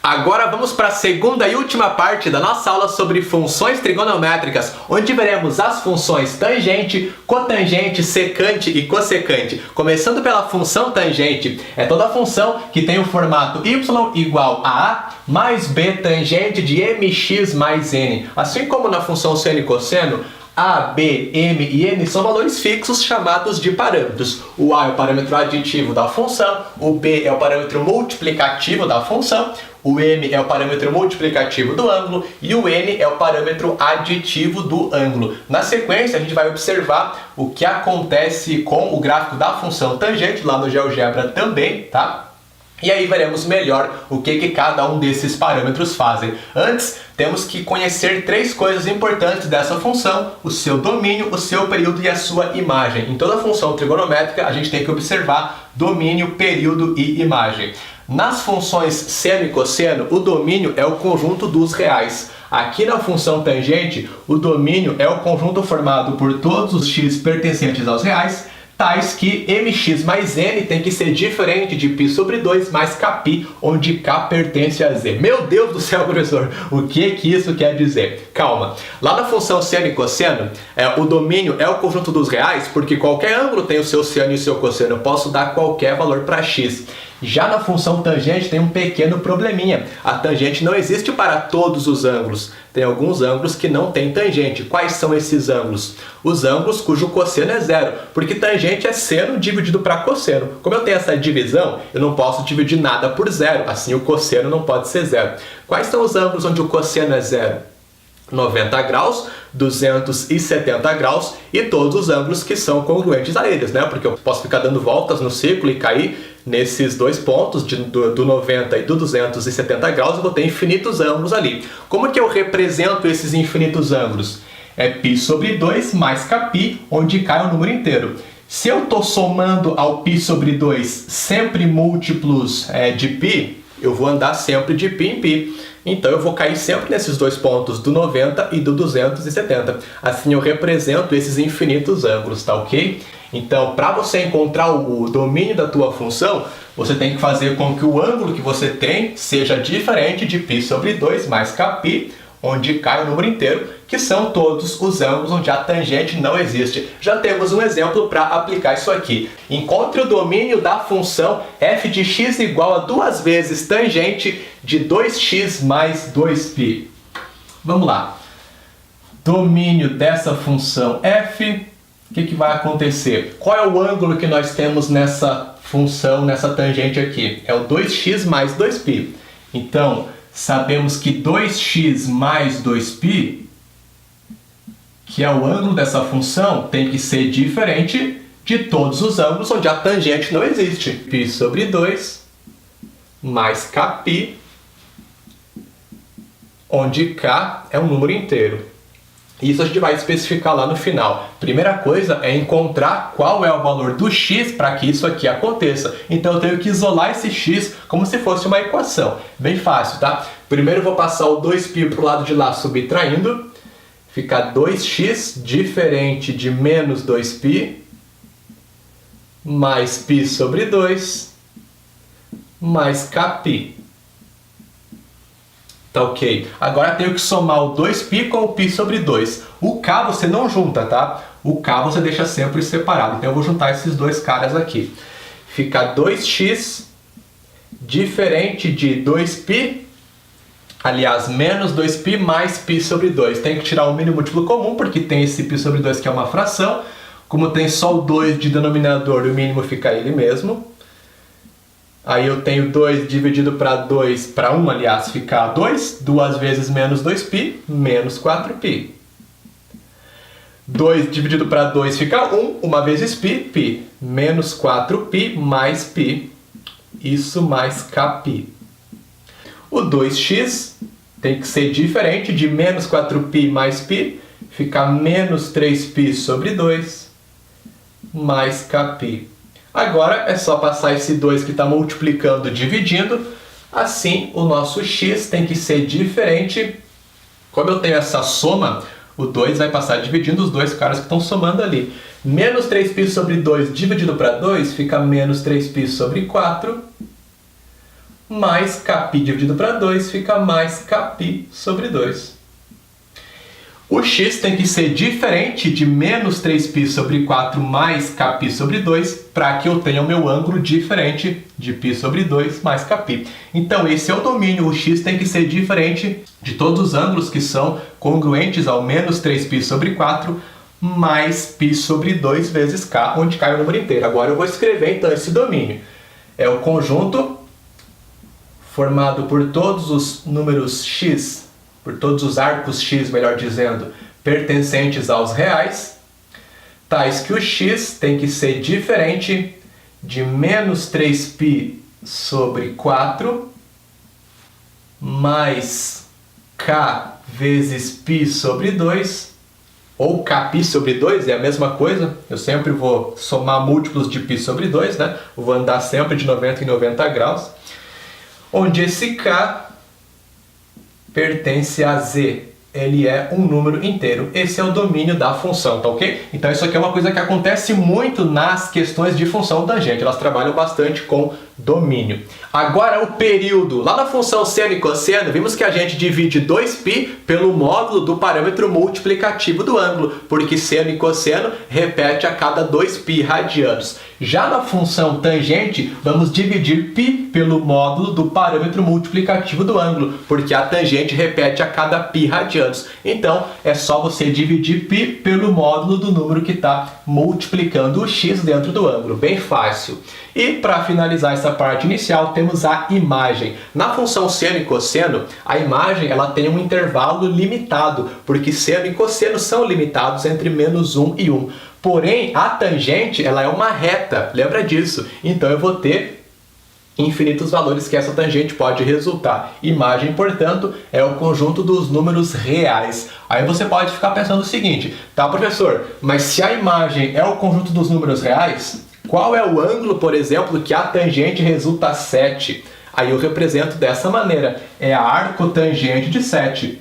Agora vamos para a segunda e última parte da nossa aula sobre funções trigonométricas, onde veremos as funções tangente, cotangente, secante e cossecante. Começando pela função tangente, é toda função que tem o formato y igual a A mais B tangente de mx mais n. Assim como na função seno e cosseno, A, B, M e N são valores fixos chamados de parâmetros. O A é o parâmetro aditivo da função, o B é o parâmetro multiplicativo da função, o M é o parâmetro multiplicativo do ângulo e o N é o parâmetro aditivo do ângulo. Na sequência, a gente vai observar o que acontece com o gráfico da função tangente, lá no GeoGebra também, tá? E aí veremos melhor o que cada um desses parâmetros fazem. Antes, temos que conhecer três coisas importantes dessa função: o seu domínio, o seu período e a sua imagem. Em toda função trigonométrica, a gente tem que observar domínio, período e imagem. Nas funções seno e cosseno, o domínio é o conjunto dos reais. Aqui na função tangente, o domínio é o conjunto formado por todos os x pertencentes aos reais, tais que mx mais n tem que ser diferente de π sobre 2 mais kπ, onde k pertence a z. Meu Deus do céu, professor, o que isso quer dizer? Calma. Lá na função seno e cosseno, o domínio é o conjunto dos reais, porque qualquer ângulo tem o seu seno e o seu cosseno. Eu posso dar qualquer valor para x. Já na função tangente tem um pequeno probleminha. A tangente não existe para todos os ângulos. Tem alguns ângulos que não têm tangente. Quais são esses ângulos? Os ângulos cujo cosseno é zero, porque tangente é seno dividido para cosseno. Como eu tenho essa divisão, eu não posso dividir nada por zero, assim o cosseno não pode ser zero. Quais são os ângulos onde o cosseno é zero? 90 graus, 270 graus e todos os ângulos que são congruentes a eles, né? Porque eu posso ficar dando voltas no círculo e cair nesses dois pontos, do 90 e do 270 graus, eu vou ter infinitos ângulos ali. Como que eu represento esses infinitos ângulos? É π sobre 2 mais kπ, onde k é o número inteiro. Se eu estou somando ao π sobre 2 sempre múltiplos de π, eu vou andar sempre de π em π. Então eu vou cair sempre nesses dois pontos, do 90 e do 270. Assim eu represento esses infinitos ângulos, tá ok? Então, para você encontrar o domínio da tua função, você tem que fazer com que o ângulo que você tem seja diferente de π sobre 2 mais kπ, onde k é o número inteiro, que são todos os ângulos onde a tangente não existe. Já temos um exemplo para aplicar isso aqui. Encontre o domínio da função f de x igual a 2 vezes tangente de 2x mais 2π. Vamos lá. Domínio dessa função f, o que vai acontecer? Qual é o ângulo que nós temos nessa função, nessa tangente aqui? É o 2x mais 2π. Então, sabemos que 2x mais 2π, que é o ângulo dessa função, tem que ser diferente de todos os ângulos onde a tangente não existe. π sobre 2 mais kπ, onde k é um número inteiro. Isso a gente vai especificar lá no final. Primeira coisa é encontrar qual é o valor do x para que isso aqui aconteça. Então eu tenho que isolar esse x como se fosse uma equação. Bem fácil, tá? Primeiro eu vou passar o 2π para o lado de lá subtraindo. Fica 2x diferente de menos 2π mais π sobre 2 mais kπ. Tá ok. Agora eu tenho que somar o 2π com o π sobre 2. O k você não junta, tá? O k você deixa sempre separado. Então eu vou juntar esses dois caras aqui. Fica 2x diferente de 2π, aliás, menos 2π mais π sobre 2. Tem que tirar o mínimo múltiplo comum, porque tem esse π sobre 2 que é uma fração. Como tem só o 2 de denominador, o mínimo fica ele mesmo. Aí eu tenho 2 dividido para 2, para 1, aliás, fica 2. 2 vezes menos 2π, menos 4π. 2 dividido para 2 fica 1, 1 vezes π, menos 4π mais π. Isso mais kπ. O 2x tem que ser diferente de menos 4π mais π, fica menos 3π sobre 2, mais kπ. Agora é só passar esse 2 que está multiplicando dividindo. Assim, o nosso x tem que ser diferente. Como eu tenho essa soma, o 2 vai passar dividindo os dois caras que estão somando ali. Menos 3π sobre 2 dividido para 2 fica menos 3π sobre 4. mais κ dividido para 2 fica mais kπ sobre 2. O x tem que ser diferente de menos 3π sobre 4 mais kπ sobre 2 para que eu tenha o meu ângulo diferente de π sobre 2 mais kπ. Então esse é o domínio, o x tem que ser diferente de todos os ângulos que são congruentes ao menos 3π sobre 4 mais π sobre 2 vezes k, onde k é o número inteiro. Agora eu vou escrever então esse domínio. É o conjunto formado por todos os números x, por todos os arcos x, melhor dizendo, pertencentes aos reais, tais que o x tem que ser diferente de menos 3π sobre 4 mais k vezes π sobre 2, ou kπ sobre 2, é a mesma coisa, eu sempre vou somar múltiplos de π sobre 2, né? Eu vou andar sempre de 90 em 90 graus, onde esse k pertence a z, ele é um número inteiro. Esse é o domínio da função, tá ok? Então isso aqui é uma coisa que acontece muito nas questões de função tangente, elas trabalham bastante com domínio. Agora o período, lá na função seno e cosseno, vimos que a gente divide 2π pelo módulo do parâmetro multiplicativo do ângulo, porque seno e cosseno repete a cada 2π radianos. Já na função tangente, vamos dividir π pelo módulo do parâmetro multiplicativo do ângulo, porque a tangente repete a cada π radianos. Então, é só você dividir π pelo módulo do número que está multiplicando o x dentro do ângulo. Bem fácil. E para finalizar essa parte inicial, temos a imagem. Na função seno e cosseno, a imagem ela tem um intervalo limitado, porque seno e cosseno são limitados entre menos 1 e 1. Porém, a tangente ela é uma reta, lembra disso? Então eu vou ter infinitos valores que essa tangente pode resultar. Imagem, portanto, é o conjunto dos números reais. Aí você pode ficar pensando o seguinte, tá, professor, mas se a imagem é o conjunto dos números reais, qual é o ângulo, por exemplo, que a tangente resulta 7? Aí eu represento dessa maneira, é a arcotangente de 7.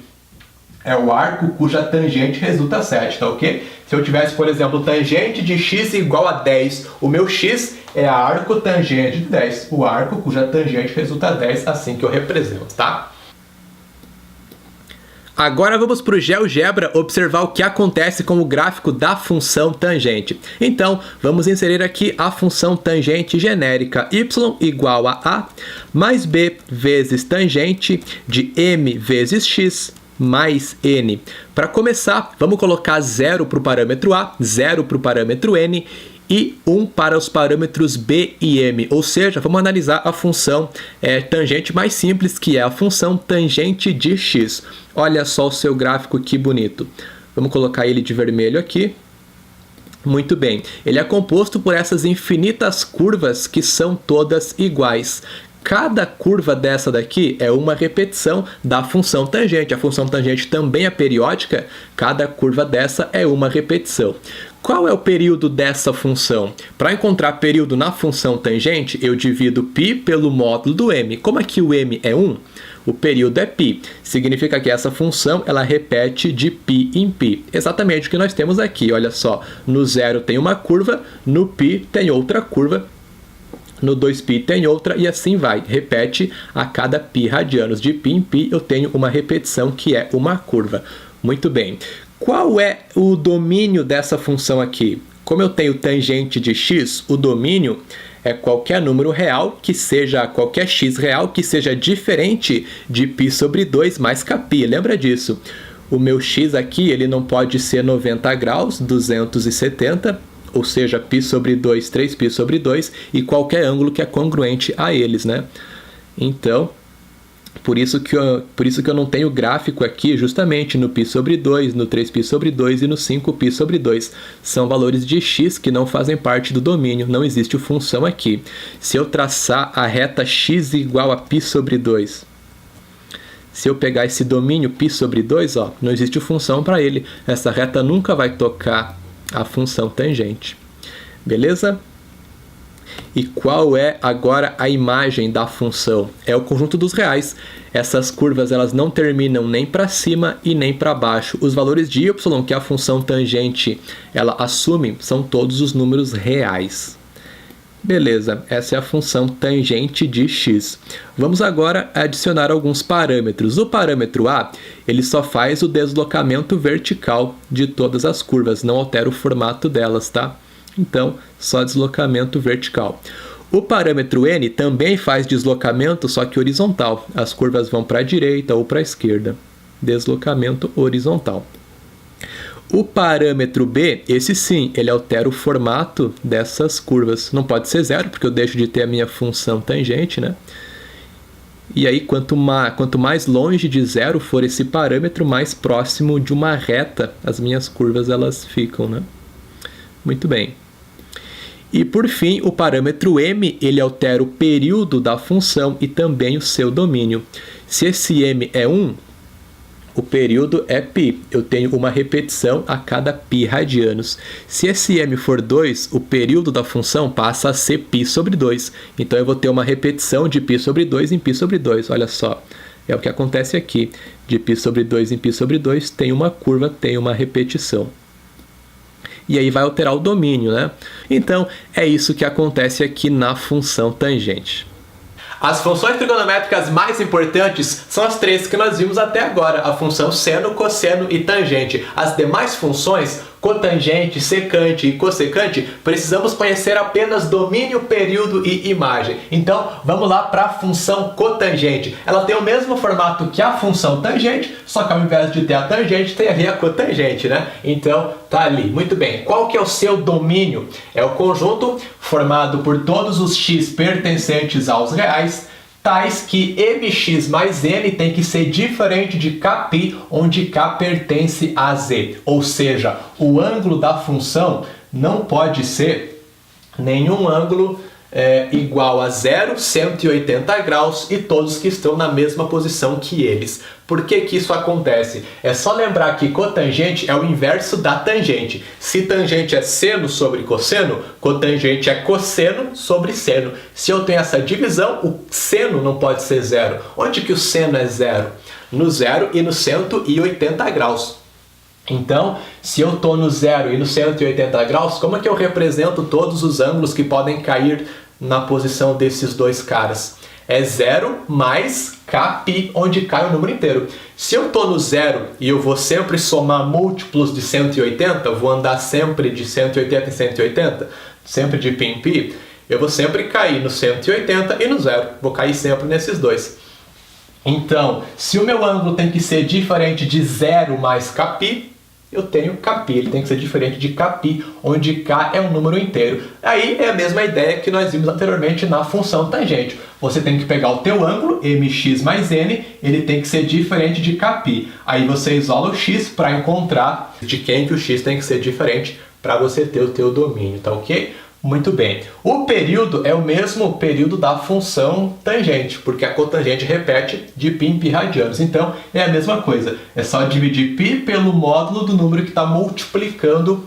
É o arco cuja tangente resulta 7, tá ok? Se eu tivesse, por exemplo, tangente de x igual a 10, o meu x é a arcotangente de 10. O arco cuja tangente resulta 10, assim que eu represento, tá? Agora vamos para o GeoGebra observar o que acontece com o gráfico da função tangente. Então, vamos inserir aqui a função tangente genérica y igual a mais b vezes tangente de m vezes x mais n. Para começar, vamos colocar 0 para o parâmetro a, 0 para o parâmetro n e 1 para os parâmetros b e m. Ou seja, vamos analisar a função tangente mais simples, que é a função tangente de x. Olha só o seu gráfico que bonito. Vamos colocar ele de vermelho aqui. Muito bem. Ele é composto por essas infinitas curvas que são todas iguais. Cada curva dessa daqui é uma repetição da função tangente. A função tangente também é periódica, cada curva dessa é uma repetição. Qual é o período dessa função? Para encontrar período na função tangente, eu divido π pelo módulo do m. Como aqui o m é 1, o período é π. Significa que essa função ela repete de π em π. Exatamente o que nós temos aqui. Olha só, no 0 tem uma curva, no π tem outra curva, no 2π tem outra e assim vai. Repete a cada π radianos. De π em π eu tenho uma repetição que é uma curva. Muito bem. Qual é o domínio dessa função aqui? Como eu tenho tangente de x, o domínio é qualquer número real, que seja qualquer x real, que seja diferente de π sobre 2 mais kπ. Lembra disso? O meu x aqui ele não pode ser 90 graus, 270, ou seja, π sobre 2, 3π sobre 2, e qualquer ângulo que é congruente a eles, né? Então, por isso que eu não tenho gráfico aqui justamente no π sobre 2, no 3π sobre 2 e no 5π sobre 2. São valores de x que não fazem parte do domínio, não existe função aqui. Se eu traçar a reta x igual a π sobre 2, se eu pegar esse domínio π sobre 2, ó, não existe função para ele. Essa reta nunca vai tocar a função tangente. Beleza? E qual é agora a imagem da função? É o conjunto dos reais. Essas curvas elas não terminam nem para cima e nem para baixo. Os valores de y que a função tangente ela assume são todos os números reais. Beleza, essa é a função tangente de x. Vamos agora adicionar alguns parâmetros. O parâmetro a, ele só faz o deslocamento vertical de todas as curvas, não altera o formato delas, tá? Então, só deslocamento vertical. O parâmetro n também faz deslocamento, só que horizontal. As curvas vão para a direita ou para a esquerda. Deslocamento horizontal. O parâmetro b, esse sim, ele altera o formato dessas curvas. Não pode ser zero, porque eu deixo de ter a minha função tangente, né? E aí, quanto mais longe de zero for esse parâmetro, mais próximo de uma reta as minhas curvas elas ficam, né? Muito bem. E por fim, o parâmetro m, ele altera o período da função e também o seu domínio. Se esse m é 1, o período é π. Eu tenho uma repetição a cada π radianos. Se esse m for 2, o período da função passa a ser π sobre 2. Então eu vou ter uma repetição de π sobre 2 em π sobre 2. Olha só, é o que acontece aqui. De π sobre 2 em π sobre 2 tem uma curva, tem uma repetição. E aí vai alterar o domínio, né? Então, é isso que acontece aqui na função tangente. As funções trigonométricas mais importantes são as três que nós vimos até agora, a função seno, cosseno e tangente. As demais funções, cotangente, secante e cossecante, precisamos conhecer apenas domínio, período e imagem. Então, vamos lá para a função cotangente. Ela tem o mesmo formato que a função tangente, só que ao invés de ter a tangente, tem ali a cotangente, né? Então, tá ali. Muito bem. Qual que é o seu domínio? É o conjunto formado por todos os x pertencentes aos reais, tais que mx mais n tem que ser diferente de kπ, onde k pertence a z. Ou seja, o ângulo da função não pode ser nenhum ângulo igual a 0, 180 graus e todos que estão na mesma posição que eles. Por que que isso acontece? É só lembrar que cotangente é o inverso da tangente. Se tangente é seno sobre cosseno, cotangente é cosseno sobre seno. Se eu tenho essa divisão, o seno não pode ser zero. Onde que o seno é zero? No 0 e no 180 graus. Então, se eu estou no 0 e no 180 graus, como é que eu represento todos os ângulos que podem cair na posição desses dois caras? É 0 mais kπ, onde cai o número inteiro. Se eu estou no 0 e eu vou sempre somar múltiplos de 180, vou andar sempre de 180 em 180, sempre de π em π, eu vou sempre cair no 180 e no 0. Vou cair sempre nesses dois. Então, se o meu ângulo tem que ser diferente de 0 mais kπ, eu tenho kπ, ele tem que ser diferente de kπ, onde k é um número inteiro. Aí é a mesma ideia que nós vimos anteriormente na função tangente. Você tem que pegar o teu ângulo, mx mais n, ele tem que ser diferente de kπ. Aí você isola o x para encontrar de quem que o x tem que ser diferente para você ter o teu domínio, tá ok? Muito bem. O período é o mesmo período da função tangente, porque a cotangente repete de π em π radianos. Então, é a mesma coisa. É só dividir π pelo módulo do número que está multiplicando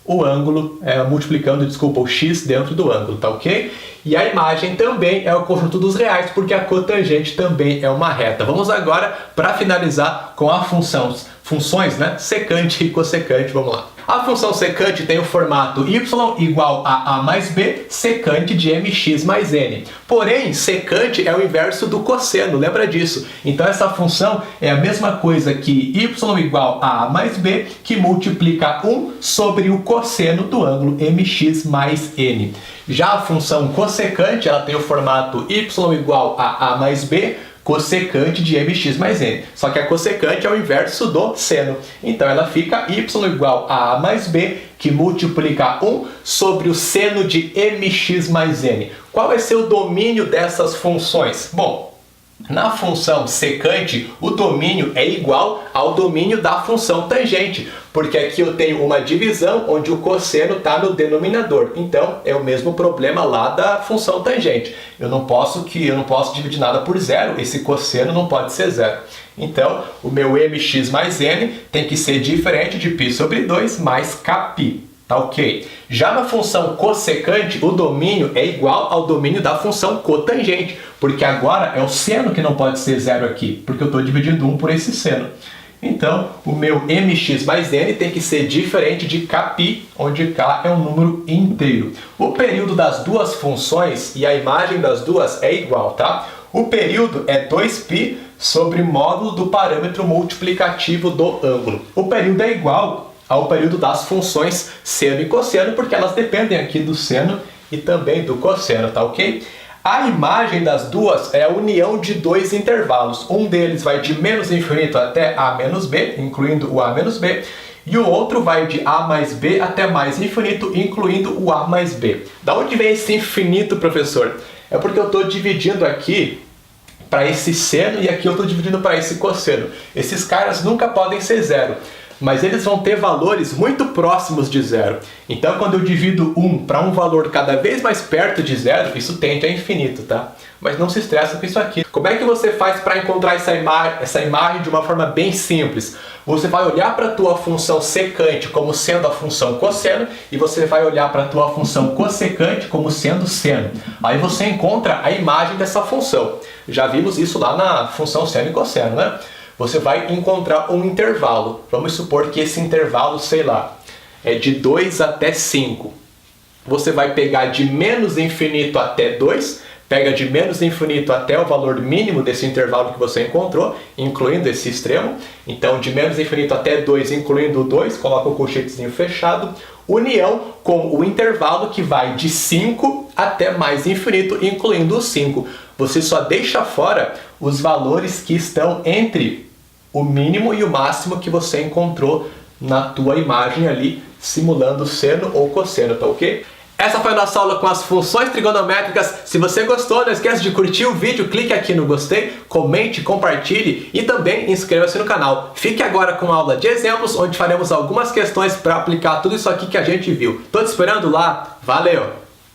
o ângulo, o x dentro do ângulo, tá ok? E a imagem também é o conjunto dos reais, porque a cotangente também é uma reta. Vamos agora para finalizar com a funções, né? Secante e cossecante. Vamos lá. A função secante tem o formato y igual a a mais b, secante de mx mais n. Porém, secante é o inverso do cosseno, lembra disso? Então essa função é a mesma coisa que y igual a mais b, que multiplica 1 sobre o cosseno do ângulo mx mais n. Já a função cossecante, ela tem o formato y igual a mais b, cossecante de mx mais n. Só que a cossecante é o inverso do seno. Então ela fica y igual a mais b, que multiplica 1 sobre o seno de mx mais n. Qual vai ser o domínio dessas funções? Bom, na função secante, o domínio é igual ao domínio da função tangente, porque aqui eu tenho uma divisão onde o cosseno está no denominador. Então, é o mesmo problema lá da função tangente. Eu não posso dividir nada por zero, esse cosseno não pode ser zero. Então, o meu mx mais n tem que ser diferente de π sobre 2 mais kπ. Tá ok? Já na função cossecante, o domínio é igual ao domínio da função cotangente, porque agora é o seno que não pode ser zero aqui, porque eu estou dividindo 1 por esse seno. Então, o meu mx mais n tem que ser diferente de kπ, onde k é um número inteiro. O período das duas funções e a imagem das duas é igual, tá? O período é 2π sobre módulo do parâmetro multiplicativo do ângulo. O período é igual ao período das funções seno e cosseno, porque elas dependem aqui do seno e também do cosseno, tá ok? A imagem das duas é a união de dois intervalos. Um deles vai de menos infinito até a menos b, incluindo o a menos b, e o outro vai de a mais b até mais infinito, incluindo o a mais b. Da onde vem esse infinito, professor? É porque eu estou dividindo aqui para esse seno e aqui eu estou dividindo para esse cosseno. Esses caras nunca podem ser zero, mas eles vão ter valores muito próximos de zero. Então, quando eu divido 1 para um valor cada vez mais perto de zero, isso tende a infinito, tá? Mas não se estressa com isso aqui. Como é que você faz para encontrar essa imagem de uma forma bem simples? Você vai olhar para a tua função secante como sendo a função cosseno e você vai olhar para a tua função cossecante como sendo seno. Aí você encontra a imagem dessa função. Já vimos isso lá na função seno e cosseno, né? Você vai encontrar um intervalo. Vamos supor que esse intervalo, sei lá, é de 2 até 5. Você vai pegar de menos infinito até 2, pega de menos infinito até o valor mínimo desse intervalo que você encontrou, incluindo esse extremo. Então, de menos infinito até 2, incluindo o 2, coloca o colchetezinho fechado. União com o intervalo que vai de 5 até mais infinito, incluindo o 5. Você só deixa fora os valores que estão entre o mínimo e o máximo que você encontrou na tua imagem ali, simulando seno ou cosseno, tá ok? Essa foi a nossa aula com as funções trigonométricas. Se você gostou, não esqueça de curtir o vídeo, clique aqui no gostei, comente, compartilhe e também inscreva-se no canal. Fique agora com a aula de exemplos, onde faremos algumas questões para aplicar tudo isso aqui que a gente viu. Tô te esperando lá, valeu!